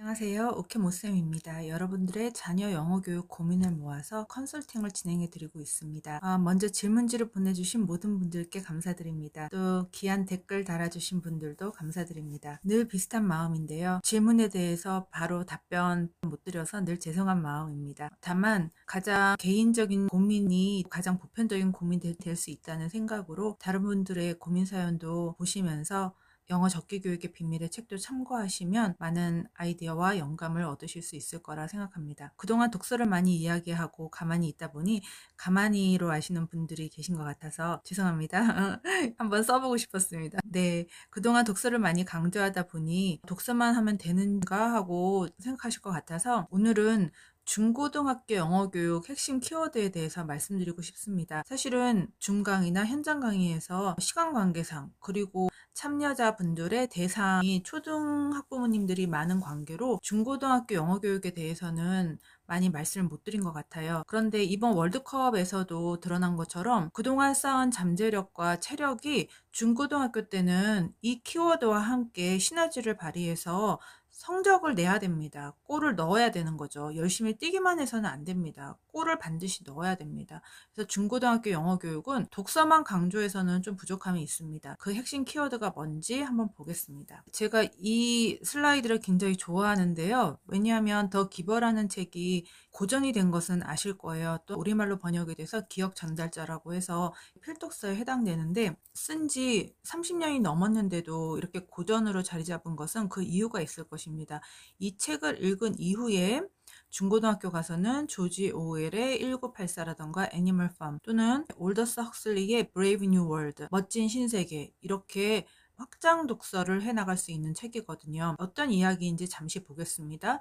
안녕하세요. 오케모쌤입니다. 여러분들의 자녀 영어 교육 고민을 모아서 컨설팅을 진행해 드리고 있습니다. 먼저 질문지를 보내주신 모든 분들께 감사드립니다. 또 귀한 댓글 달아주신 분들도 감사드립니다. 늘 비슷한 마음인데요. 질문에 대해서 바로 답변 못 드려서 늘 죄송한 마음입니다. 다만 가장 개인적인 고민이 가장 보편적인 고민이 될 수 있다는 생각으로 다른 분들의 고민 사연도 보시면서 영어 적기 교육의 비밀의 책도 참고하시면 많은 아이디어와 영감을 얻으실 수 있을 거라 생각합니다. 그동안 독서를 많이 이야기하고 가만히 있다 보니 가만히로 아시는 분들이 계신 것 같아서 죄송합니다. 한번 써보고 싶었습니다. 네, 그동안 독서를 많이 강조하다 보니 독서만 하면 되는가 하고 생각하실 것 같아서 오늘은 중고등학교 영어 교육 핵심 키워드에 대해서 말씀드리고 싶습니다. 사실은 중강이나 현장 강의에서 시간 관계상 그리고 참여자분들의 대상이 초등학부모님들이 많은 관계로 중고등학교 영어 교육에 대해서는 많이 말씀을 못 드린 것 같아요. 그런데 이번 월드컵에서도 드러난 것처럼 그동안 쌓은 잠재력과 체력이 중고등학교 때는 이 키워드와 함께 시너지를 발휘해서 성적을 내야 됩니다. 골을 넣어야 되는 거죠. 열심히 뛰기만 해서는 안 됩니다. 골을 반드시 넣어야 됩니다. 그래서 중고등학교 영어 교육은 독서만 강조해서는 좀 부족함이 있습니다. 그 핵심 키워드가 뭔지 한번 보겠습니다. 제가 이 슬라이드를 굉장히 좋아하는데요. 왜냐하면 더 기버라는 책이 고전이 된 것은 아실 거예요. 또 우리말로 번역이 돼서 기억 전달자라고 해서 필독서에 해당되는데 쓴 지 30년이 넘었는데도 이렇게 고전으로 자리 잡은 것은 그 이유가 있을 것입니다. 이 책을 읽은 이후에 중고등학교 가서는 조지 오웰의 1984라던가 애니멀 팜 또는 올더스 헉슬리의 브레이브 뉴 월드 멋진 신세계 이렇게 확장 독서를 해나갈 수 있는 책이거든요. 어떤 이야기인지 잠시 보겠습니다.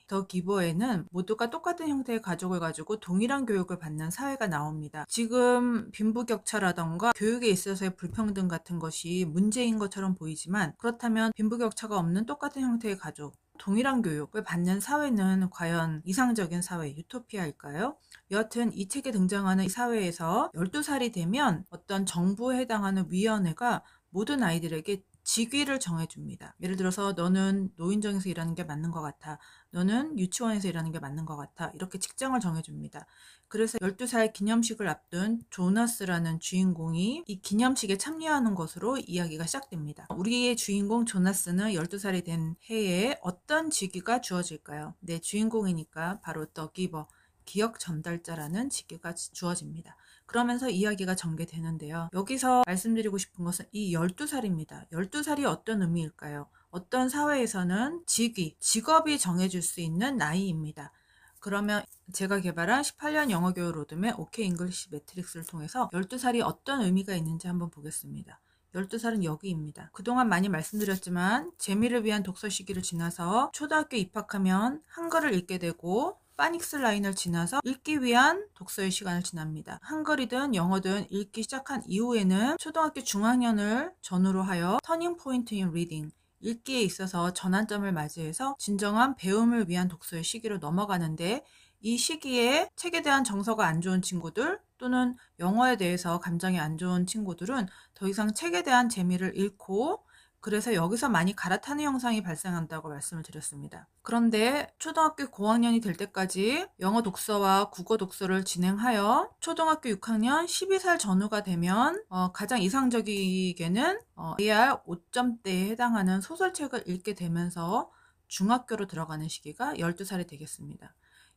더 기버에는 모두가 똑같은 형태의 가족을 가지고 동일한 교육을 받는 사회가 나옵니다. 지금 빈부격차라던가 교육에 있어서의 불평등 같은 것이 문제인 것처럼 보이지만 그렇다면 빈부격차가 없는 똑같은 형태의 가족 동일한 교육을 받는 사회는 과연 이상적인 사회, 유토피아일까요? 여하튼 이 책에 등장하는 이 사회에서 12살이 되면 어떤 정부에 해당하는 위원회가 모든 아이들에게 직위를 정해줍니다. 예를 들어서 너는 노인정에서 일하는 게 맞는 것 같아. 너는 유치원에서 일하는 게 맞는 것 같아. 이렇게 직장을 정해줍니다. 그래서 12살 기념식을 앞둔 조나스라는 주인공이 이 기념식에 참여하는 것으로 이야기가 시작됩니다. 우리의 주인공 조나스는 12살이 된 해에 어떤 직위가 주어질까요? 내 주인공이니까 바로 더 기버, 기억 전달자라는 직위가 주어집니다. 그러면서 이야기가 전개되는데요. 여기서 말씀드리고 싶은 것은 이 12살입니다. 12살이 어떤 의미일까요? 어떤 사회에서는 직업이 정해질 수 있는 나이입니다. 그러면 제가 개발한 18년 영어 교육 로드맵 OK 잉글리시 매트릭스를 통해서 12살이 어떤 의미가 있는지 한번 보겠습니다. 12살은 여기입니다. 그동안 많이 말씀드렸지만 재미를 위한 독서 시기를 지나서 초등학교 입학하면 한글을 읽게 되고 파닉스 라인을 지나서 읽기 위한 독서의 시간을 지납니다. 한글이든 영어든 읽기 시작한 이후에는 초등학교 중학년을 전후로 하여 터닝 포인트 인 리딩 읽기에 있어서 전환점을 맞이해서 진정한 배움을 위한 독서의 시기로 넘어가는데 이 시기에 책에 대한 정서가 안 좋은 친구들 또는 영어에 대해서 감정이 안 좋은 친구들은 더 이상 책에 대한 재미를 잃고 그래서 여기서 많이 갈아타는 현상이 발생한다고 말씀을 드렸습니다. 그런데 초등학교 고학년이 될 때까지 영어 독서와 국어 독서를 진행하여 초등학교 6학년 12살 전후가 되면 가장 이상적이게는 AR 5점대에 해당하는 소설책을 읽게 되면서 중학교로 들어가는 시기가 12살이 되겠습니다.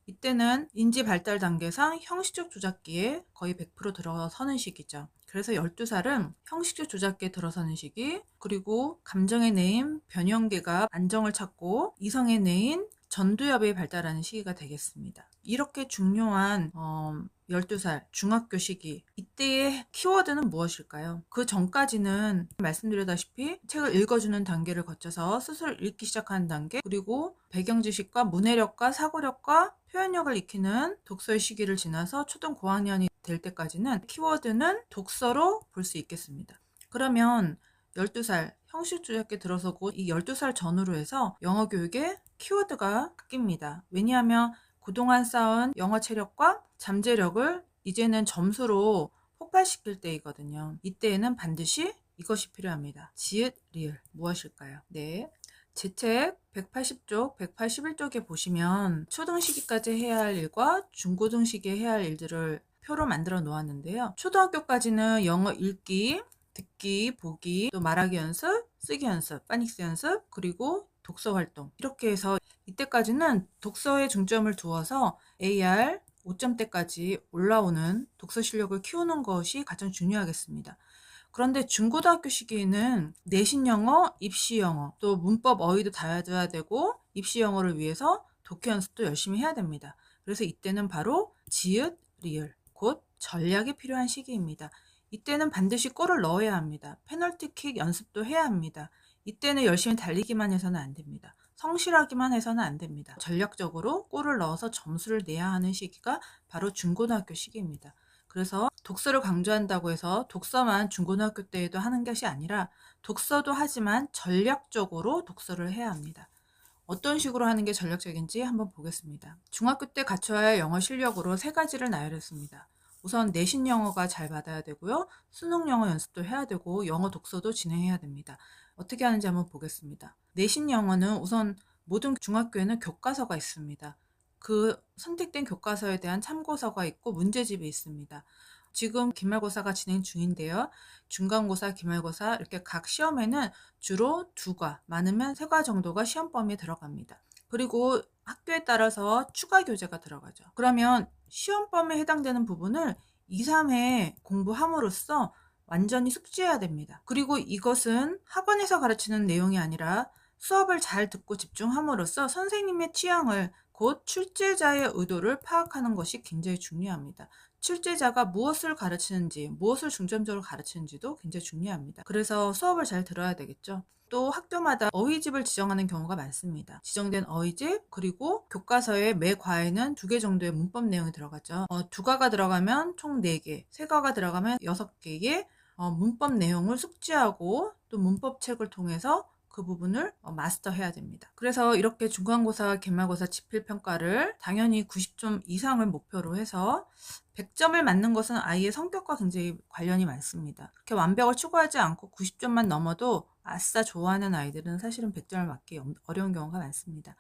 이때는 인지 발달 단계상 형식적 조작기에 거의 100% 들어서는 시기죠. 그래서 12살은 형식적 조작기에 들어서는 시기, 그리고 감정의 내인 변형계가 안정을 찾고 이성의 내인 전두엽이 발달하는 시기가 되겠습니다. 이렇게 중요한 12살 중학교 시기 이때의 키워드는 무엇일까요? 그 전까지는 말씀드렸다시피 책을 읽어주는 단계를 거쳐서 스스로 읽기 시작하는 단계 그리고 배경 지식과 문해력과 사고력과 표현력을 익히는 독서의 시기를 지나서 초등 고학년이 될 때까지는 키워드는 독서로 볼 수 있겠습니다. 그러면 12살 형식 조작기에 들어서고 이 12살 전후로 해서 영어 교육의 키워드가 바뀝니다. 왜냐하면 그동안 쌓은 영어 체력과 잠재력을 이제는 점수로 폭발시킬 때이거든요. 이때에는 반드시 이것이 필요합니다. 지읒, 리을 무엇일까요? 네, 제 책 180쪽, 181쪽에 보시면 초등 시기까지 해야 할 일과 중고등 시기에 해야 할 일들을 표로 만들어 놓았는데요. 초등학교까지는 영어 읽기, 듣기, 보기, 또 말하기 연습, 쓰기 연습, 파닉스 연습, 그리고 독서 활동, 이렇게 해서 이때까지는 독서에 중점을 두어서 AR 5점대까지 올라오는 독서 실력을 키우는 것이 가장 중요하겠습니다. 그런데 중고등학교 시기에는 내신 영어, 입시 영어, 또 문법 어휘도 다져야 되고 입시 영어를 위해서 독해 연습도 열심히 해야 됩니다. 그래서 이때는 바로 지읒, 리을, 곧 전략이 필요한 시기입니다. 이때는 반드시 골을 넣어야 합니다. 페널티킥 연습도 해야 합니다. 이때는 열심히 달리기만 해서는 안 됩니다. 성실하기만 해서는 안 됩니다. 전략적으로 골을 넣어서 점수를 내야 하는 시기가 바로 중고등학교 시기입니다. 그래서 독서를 강조한다고 해서 독서만 중고등학교 때에도 하는 것이 아니라 독서도 하지만 전략적으로 독서를 해야 합니다. 어떤 식으로 하는 게 전략적인지 한번 보겠습니다. 중학교 때 갖춰야 할 영어 실력으로 3가지를 나열했습니다. 우선 내신 영어가 잘 받아야 되고요. 수능 영어 연습도 해야 되고 영어 독서도 진행해야 됩니다. 어떻게 하는지 한번 보겠습니다. 내신 영어는 우선 모든 중학교에는 교과서가 있습니다. 그 선택된 교과서에 대한 참고서가 있고 문제집이 있습니다. 지금 기말고사가 진행 중인데요. 중간고사, 기말고사 이렇게 각 시험에는 주로 2과, 많으면 3과 정도가 시험 범위에 들어갑니다. 그리고 학교에 따라서 추가 교재가 들어가죠. 그러면 시험 범위에 해당되는 부분을 2, 3회 공부함으로써 완전히 숙지해야 됩니다. 그리고 이것은 학원에서 가르치는 내용이 아니라 수업을 잘 듣고 집중함으로써 선생님의 취향을, 곧 출제자의 의도를 파악하는 것이 굉장히 중요합니다. 출제자가 무엇을 가르치는지, 무엇을 중점적으로 가르치는지도 굉장히 중요합니다. 그래서 수업을 잘 들어야 되겠죠. 또 학교마다 어휘집을 지정하는 경우가 많습니다. 지정된 어휘집, 그리고 교과서의 매 과에는 2개 정도의 문법 내용이 들어가죠. 2과가 들어가면 총 4개, 3과가 들어가면 6개의 문법 내용을 숙지하고 또 문법책을 통해서 그 부분을 마스터해야 됩니다. 그래서 이렇게 중간고사, 기말고사 지필평가를 당연히 90점 이상을 목표로 해서 100점을 맞는 것은 아이의 성격과 굉장히 관련이 많습니다. 그렇게 완벽을 추구하지 않고 90점만 넘어도 아싸 좋아하는 아이들은 사실은 100점을 맞기 어려운 경우가 많습니다.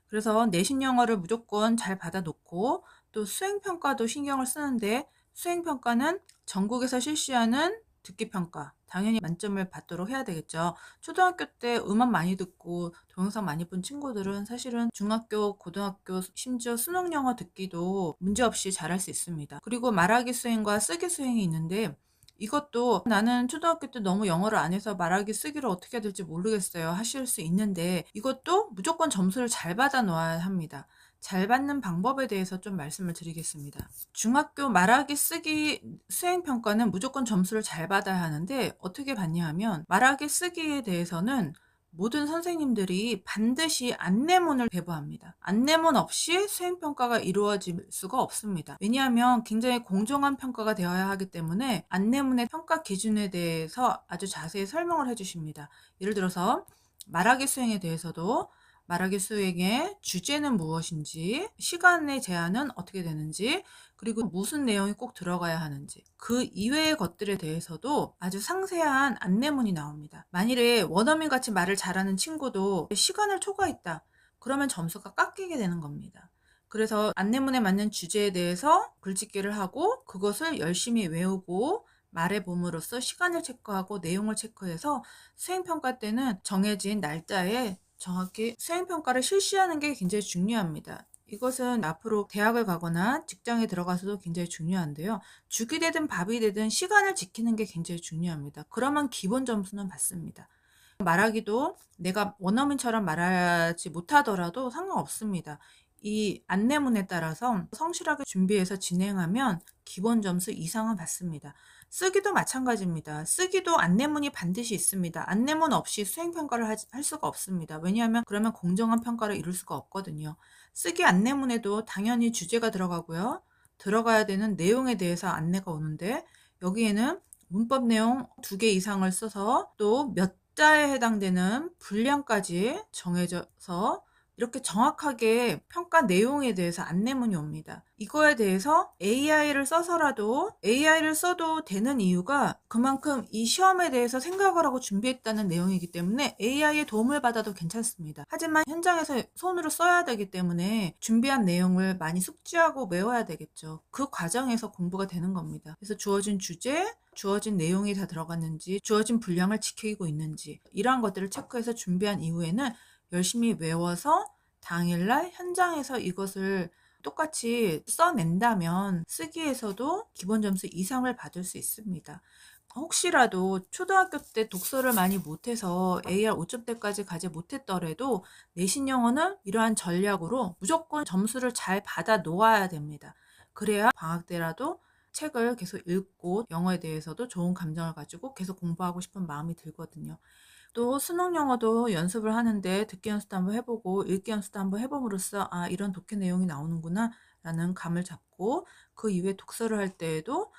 그래서 내신 영어를 무조건 잘 받아놓고 또 수행평가도 신경을 쓰는데, 수행평가는 전국에서 실시하는 듣기평가 당연히 만점을 받도록 해야 되겠죠. 초등학교 때 음악 많이 듣고 동영상 많이 본 친구들은 사실은 중학교, 고등학교, 심지어 수능 영어 듣기도 문제없이 잘할 수 있습니다. 그리고 말하기 수행과 쓰기 수행이 있는데, 이것도 나는 초등학교 때 너무 영어를 안 해서 말하기 쓰기를 어떻게 해야 될지 모르겠어요 하실 수 있는데, 이것도 무조건 점수를 잘 받아 놓아야 합니다. 잘 받는 방법에 대해서 좀 말씀을 드리겠습니다. 중학교 말하기 쓰기 수행평가는 무조건 점수를 잘 받아야 하는데, 어떻게 받냐 하면 말하기 쓰기에 대해서는 모든 선생님들이 반드시 안내문을 배부합니다. 안내문 없이 수행평가가 이루어질 수가 없습니다. 왜냐하면 굉장히 공정한 평가가 되어야 하기 때문에 안내문의 평가 기준에 대해서 아주 자세히 설명을 해주십니다. 예를 들어서 말하기 수행에 대해서도 말하기 수행의 주제는 무엇인지, 시간의 제한은 어떻게 되는지, 그리고 무슨 내용이 꼭 들어가야 하는지, 그 이외의 것들에 대해서도 아주 상세한 안내문이 나옵니다. 만일에 원어민 같이 말을 잘하는 친구도 시간을 초과했다, 그러면 점수가 깎이게 되는 겁니다. 그래서 안내문에 맞는 주제에 대해서 글짓기를 하고 그것을 열심히 외우고 말해봄으로써 시간을 체크하고 내용을 체크해서 수행평가 때는 정해진 날짜에 정확히 수행평가를 실시하는 게 굉장히 중요합니다. 이것은 앞으로 대학을 가거나 직장에 들어가서도 굉장히 중요한데요. 죽이 되든 밥이 되든 시간을 지키는 게 굉장히 중요합니다. 그러면 기본 점수는 받습니다. 말하기도 내가 원어민처럼 말하지 못하더라도 상관없습니다. 이 안내문에 따라서 성실하게 준비해서 진행하면 기본 점수 이상은 받습니다. 쓰기도 마찬가지입니다. 쓰기도 안내문이 반드시 있습니다. 안내문 없이 수행평가를 할 수가 없습니다. 왜냐하면 그러면 공정한 평가를 이룰 수가 없거든요. 쓰기 안내문에도 당연히 주제가 들어가고요. 들어가야 되는 내용에 대해서 안내가 오는데, 여기에는 문법 내용 2개 이상을 써서 또 몇 자에 해당되는 분량까지 정해져서 이렇게 정확하게 평가 내용에 대해서 안내문이 옵니다. 이거에 대해서 AI를 써서라도 AI를 써도 되는 이유가 그만큼 이 시험에 대해서 생각을 하고 준비했다는 내용이기 때문에 AI의 도움을 받아도 괜찮습니다. 하지만 현장에서 손으로 써야 되기 때문에 준비한 내용을 많이 숙지하고 외워야 되겠죠. 그 과정에서 공부가 되는 겁니다. 그래서 주어진 주제, 주어진 내용이 다 들어갔는지, 주어진 분량을 지키고 있는지 이러한 것들을 체크해서 준비한 이후에는 열심히 외워서 당일날 현장에서 이것을 똑같이 써낸다면 쓰기에서도 기본 점수 이상을 받을 수 있습니다. 혹시라도 초등학교 때 독서를 많이 못해서 AR 5점대까지 가지 못했더라도 내신 영어는 이러한 전략으로 무조건 점수를 잘 받아 놓아야 됩니다. 그래야 방학 때라도 책을 계속 읽고 영어에 대해서도 좋은 감정을 가지고 계속 공부하고 싶은 마음이 들거든요. 또 수능 영어도 연습을 하는데 듣기 연습도 한번 해보고 읽기 연습도 한번 해봄으로써 아 이런 독해 내용이 나오는구나 라는 감을 잡고 그 이후에 독서를 할 때에도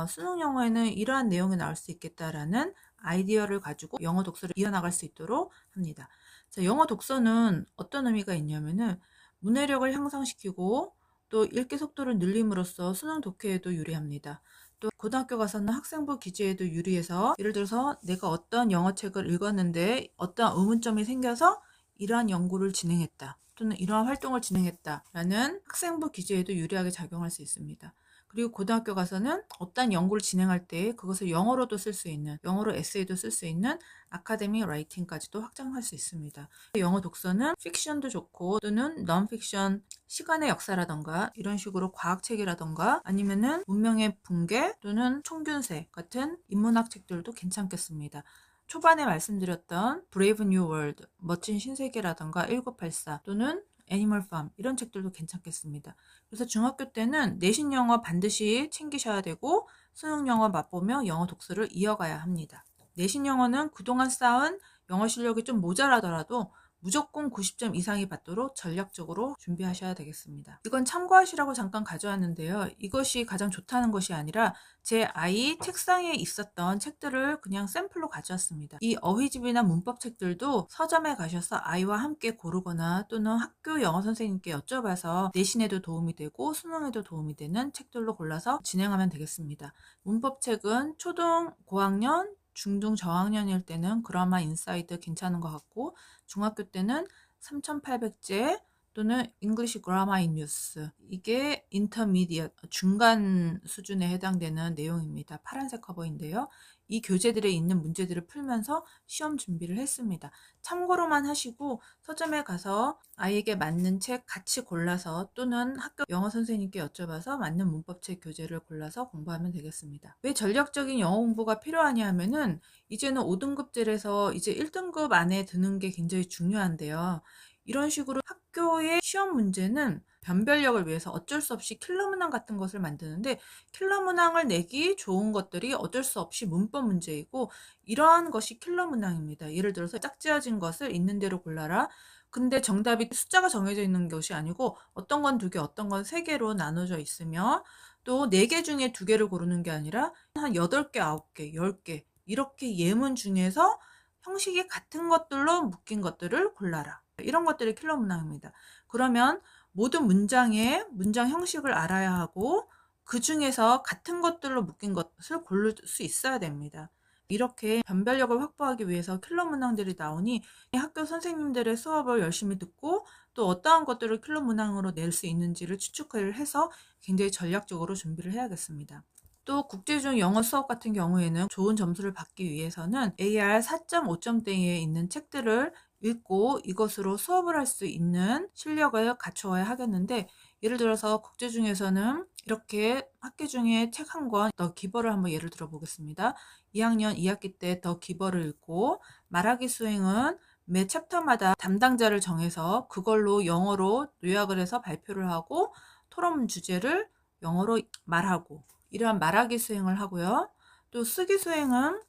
수능 영어에는 이러한 내용이 나올 수 있겠다라는 아이디어를 가지고 영어 독서를 이어나갈 수 있도록 합니다. 자, 영어 독서는 어떤 의미가 있냐면은 문해력을 향상시키고 또 읽기 속도를 늘림으로써 수능 독해에도 유리합니다. 또 고등학교 가서는 학생부 기재에도 유리해서 예를 들어서 내가 어떤 영어책을 읽었는데 어떤 의문점이 생겨서 이러한 연구를 진행했다 또는 이러한 활동을 진행했다 라는 학생부 기재에도 유리하게 작용할 수 있습니다. 그리고 고등학교 가서는 어떤 연구를 진행할 때 그것을 영어로도 쓸 수 있는, 영어로 에세이도 쓸 수 있는 아카데믹 라이팅까지도 확장할 수 있습니다. 영어 독서는 픽션도 좋고 또는 넌픽션, 시간의 역사라던가 이런 식으로 과학책이라던가 아니면은 문명의 붕괴 또는 총균세 같은 인문학 책들도 괜찮겠습니다. 초반에 말씀드렸던 브레이브 뉴 월드, 멋진 신세계라던가 1984 또는 애니멀 팜 이런 책들도 괜찮겠습니다. 그래서 중학교 때는 내신 영어 반드시 챙기셔야 되고 수능 영어 맛보며 영어 독서를 이어가야 합니다. 내신 영어는 그동안 쌓은 영어 실력이 좀 모자라더라도 무조건 90점 이상이 받도록 전략적으로 준비하셔야 되겠습니다. 이건 참고하시라고 잠깐 가져왔는데요. 이것이 가장 좋다는 것이 아니라 제 아이 책상에 있었던 책들을 그냥 샘플로 가져왔습니다. 이 어휘집이나 문법 책들도 서점에 가셔서 아이와 함께 고르거나 또는 학교 영어 선생님께 여쭤봐서 내신에도 도움이 되고 수능에도 도움이 되는 책들로 골라서 진행하면 되겠습니다. 문법 책은 초등 고학년 중등 저학년일 때는 그라마 인사이드 괜찮은 것 같고 중학교 때는 3800제 또는 English Grammar in Use 이게 인터미디엇 중간 수준에 해당되는 내용입니다. 파란색 커버인데요. 이 교재들에 있는 문제들을 풀면서 시험 준비를 했습니다. 참고로만 하시고 서점에 가서 아이에게 맞는 책 같이 골라서 또는 학교 영어 선생님께 여쭤봐서 맞는 문법책 교재를 골라서 공부하면 되겠습니다. 왜 전략적인 영어 공부가 필요하냐 하면은 이제는 5등급제에서 이제 1등급 안에 드는 게 굉장히 중요한데요. 이런 식으로 학교의 시험 문제는 변별력을 위해서 어쩔 수 없이 킬러 문항 같은 것을 만드는데 킬러 문항을 내기 좋은 것들이 어쩔 수 없이 문법 문제이고 이러한 것이 킬러 문항입니다. 예를 들어서 짝지어진 것을 있는 대로 골라라. 근데 정답이 숫자가 정해져 있는 것이 아니고 어떤 건 2개, 어떤 건 3개로 나눠져 있으며 또 4개 중에 2개를 고르는 게 아니라 한 8개, 9개, 10개 이렇게 예문 중에서 형식이 같은 것들로 묶인 것들을 골라라. 이런 것들이 킬러 문항입니다. 그러면 모든 문장의 문장 형식을 알아야 하고 그 중에서 같은 것들로 묶인 것을 고를 수 있어야 됩니다. 이렇게 변별력을 확보하기 위해서 킬러 문항들이 나오니 학교 선생님들의 수업을 열심히 듣고 또 어떠한 것들을 킬러 문항으로 낼 수 있는지를 추측을 해서 굉장히 전략적으로 준비를 해야겠습니다. 또 국제중 영어 수업 같은 경우에는 좋은 점수를 받기 위해서는 AR 4.5점대에 있는 책들을 읽고 이것으로 수업을 할 수 있는 실력을 갖추어야 하겠는데 예를 들어서 국제중에서는 이렇게 학기 중에 책 한 권 더 기버를 한번 예를 들어 보겠습니다. 2학년 2학기 때 더 기버를 읽고 말하기 수행은 매 챕터마다 담당자를 정해서 그걸로 영어로 요약을 해서 발표를 하고 토론 주제를 영어로 말하고 이러한 말하기 수행을 하고요. 또 쓰기 수행은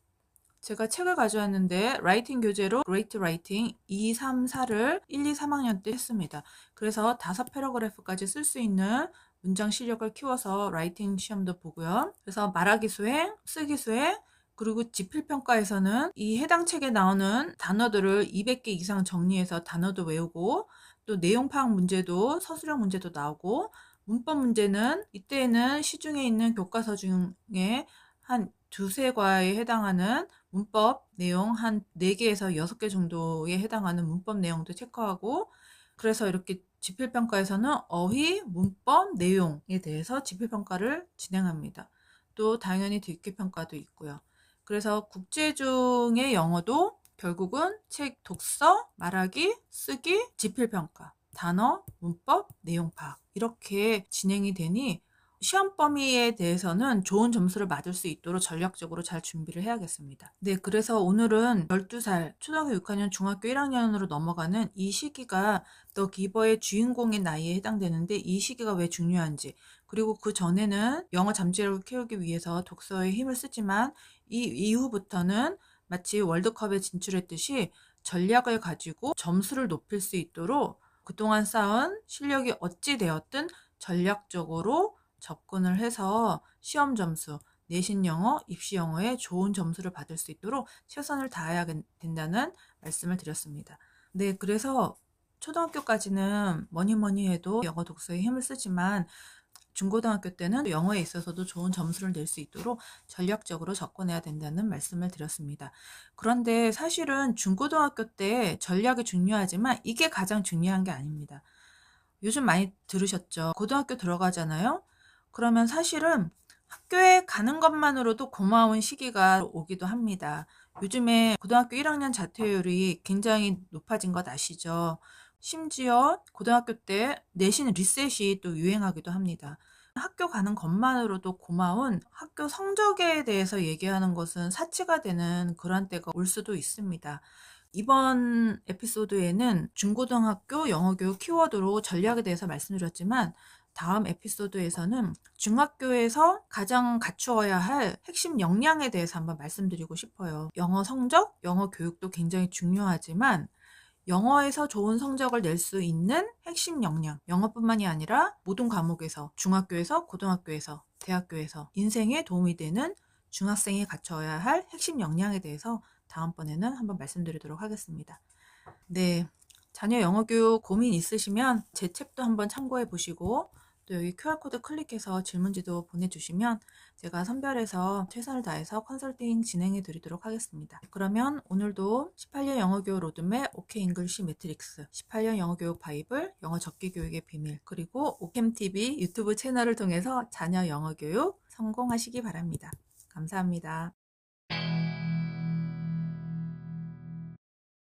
제가 책을 가져왔는데 라이팅 교재로 Great Writing 2, 3, 4를 1, 2, 3학년 때 했습니다. 그래서 5패러그래프까지 쓸 수 있는 문장 실력을 키워서 라이팅 시험도 보고요. 그래서 말하기 수행, 쓰기 수행, 그리고 지필평가에서는 이 해당 책에 나오는 단어들을 200개 이상 정리해서 단어도 외우고 또 내용 파악 문제도 서술형 문제도 나오고 문법 문제는 이때에는 시중에 있는 교과서 중에 한 두세 과에 해당하는 문법 내용 한 4개에서 6개 정도에 해당하는 문법 내용도 체크하고 그래서 이렇게 지필평가에서는 어휘, 문법, 내용에 대해서 지필평가를 진행합니다. 또 당연히 듣기평가도 있고요. 그래서 국제 중의 영어도 결국은 책 독서, 말하기, 쓰기, 지필평가, 단어, 문법, 내용 파악 이렇게 진행이 되니 시험 범위에 대해서는 좋은 점수를 맞을 수 있도록 전략적으로 잘 준비를 해야겠습니다. 네, 그래서 오늘은 12살, 초등학교 6학년, 중학교 1학년으로 넘어가는 이 시기가 더 기버의 주인공의 나이에 해당되는데 이 시기가 왜 중요한지 그리고 그 전에는 영어 잠재력을 키우기 위해서 독서에 힘을 쓰지만 이 이후부터는 마치 월드컵에 진출했듯이 전략을 가지고 점수를 높일 수 있도록 그동안 쌓은 실력이 어찌 되었든 전략적으로 접근을 해서 시험 점수, 내신 영어, 입시 영어에 좋은 점수를 받을 수 있도록 최선을 다해야 된다는 말씀을 드렸습니다. 네, 그래서 초등학교까지는 뭐니 해도 영어 독서에 힘을 쓰지만 중고등학교 때는 영어에 있어서도 좋은 점수를 낼 수 있도록 전략적으로 접근해야 된다는 말씀을 드렸습니다. 그런데 사실은 중고등학교 때 전략이 중요하지만 이게 가장 중요한 게 아닙니다. 요즘 많이 들으셨죠? 고등학교 들어가잖아요? 그러면 사실은 학교에 가는 것만으로도 고마운 시기가 오기도 합니다. 요즘에 고등학교 1학년 자퇴율이 굉장히 높아진 것 아시죠? 심지어 고등학교 때 내신 리셋이 또 유행하기도 합니다. 학교 가는 것만으로도 고마운 학교 성적에 대해서 얘기하는 것은 사치가 되는 그런 때가 올 수도 있습니다. 이번 에피소드에는 중고등학교 영어교육 키워드로 전략에 대해서 말씀드렸지만 다음 에피소드에서는 중학교에서 가장 갖추어야 할 핵심 역량에 대해서 한번 말씀드리고 싶어요. 영어 성적, 영어 교육도 굉장히 중요하지만 영어에서 좋은 성적을 낼 수 있는 핵심 역량, 영어뿐만이 아니라 모든 과목에서, 중학교에서, 고등학교에서, 대학교에서 인생에 도움이 되는 중학생이 갖춰야 할 핵심 역량에 대해서 다음번에는 한번 말씀드리도록 하겠습니다. 네, 자녀 영어 교육 고민 있으시면 제 책도 한번 참고해 보시고 또 여기 QR코드 클릭해서 질문지도 보내주시면 제가 선별해서 최선을 다해서 컨설팅 진행해 드리도록 하겠습니다. 그러면 오늘도 18년 영어교육 로드맵 OK 잉글리시 매트릭스, 18년 영어교육 바이블, 영어 적기 교육의 비밀, 그리고 오캠TV 유튜브 채널을 통해서 자녀 영어교육 성공하시기 바랍니다. 감사합니다.